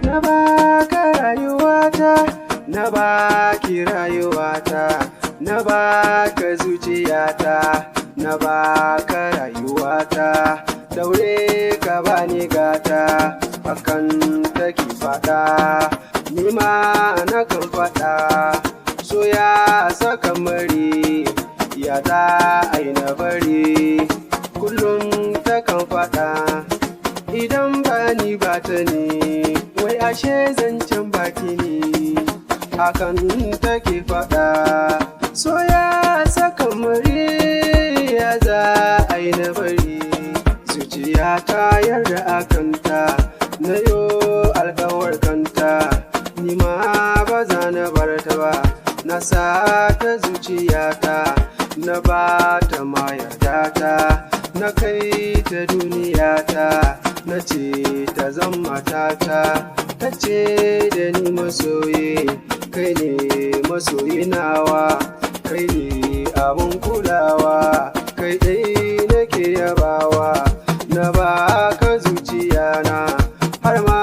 Na baka rayuwata, na baki rayuwata, na baka zuciyata, na baka rayuwata. Daure ka bani gata, hakan take faɗa, ni ma na kan faɗa. So ya saka mari, ya za a yi na bari, kullum ta kan faɗa. Idan ba ni ba ta ne, wai ashe zancen baki ne, hakan take faɗa. So ya saka mari, ya za a yi na bari, zuciya ta yarda akanta, na yo alkawar kanta, ni ma ba za na bar ta ba. Na sa ta zuciyata, na ba ta ma yarda ta, na kai ta duniyata, na ce ta zama tata. Ta ce da ni masoyi, kai ne masoyi nawa, kai ne abun kulawa, kai dai nake yabawa. Na ba ka zuciyana, har ma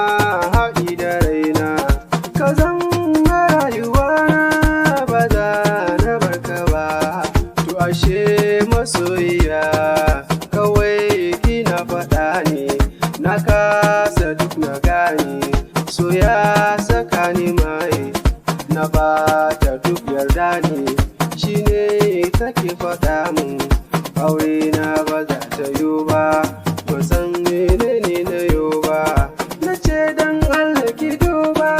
haɗi da raina, ka zama rayuwana, ba za na barka ba. To ashe masoyiya, kawai kina faɗa ne, na kasa duk na gane. So ya saka ni mai, na ba ta duk yarda ne, shi ne take faɗa mun, aure na ba za ta yi ba, ban san menene na yi ba. Na ce dan Allah ki duba,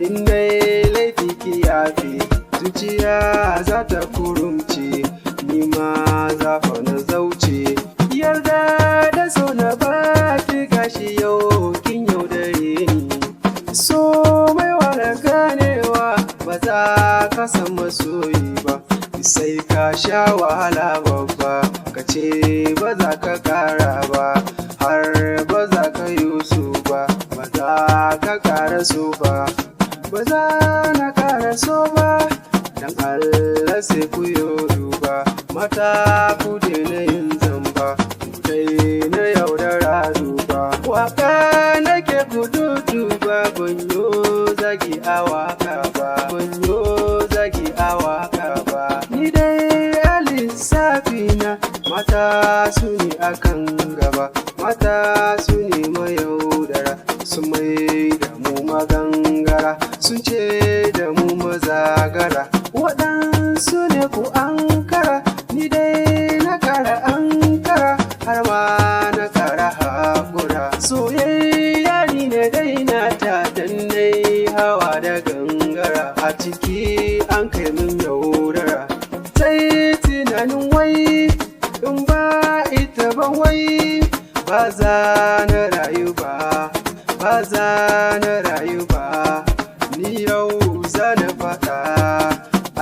in dai laifi ki yafe, zuciya za ta kurumce, ni ma za fa na zauce. Yarda da so na baki, gashi yau kin yaudare ni. So mai wahala ganewa, ba za ka san masoyi ba, sai ka sha wahala babba, ka ce ba za ka kara ba, har ba za ka yi su ba, ba za ka kara so ba, ba za na kara so ba. Dan Allah sai ku yi duba, mata ku daina yin zamba, ku daina yaudara duba. Waka nake ku duba, banyo zagi a waka ba, banyo zagi a waka ba. Ni dai a lissafi na, mata su ne akan gaba, mata su ne mayaudara, su mai da mu magangara, sun ce da mu mazagara. Waɗansu ne ku ankara, ni dai na kara ankara, har ma na kara haƙura. Soyayya ni ne daina ta, dan dai hawa da gangara, a ciki an kai min yaudara. Sai tunanin wai, in ba ita ba wai, ba za na rayu ba, ba za na rayu ba. Ni yau za na faɗa,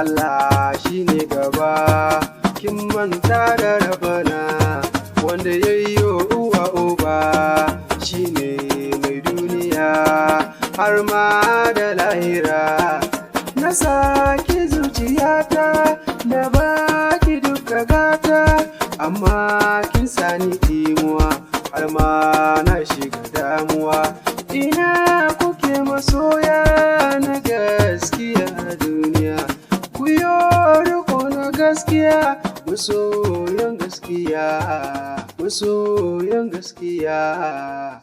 Allah shi ne gaba, kin manta da rabana, wanda ya yi uwa uba, shi ne mai duniya, har ma da lahira. Na saki zuciyata, na baki duka gata, amma kin sani imuwa, har ma na shiga damuwa. Ina kuke masoya na gaskiya a duniya, ku yi riko na gaskiya, masoyan gaskiya, masoyan gaskiya.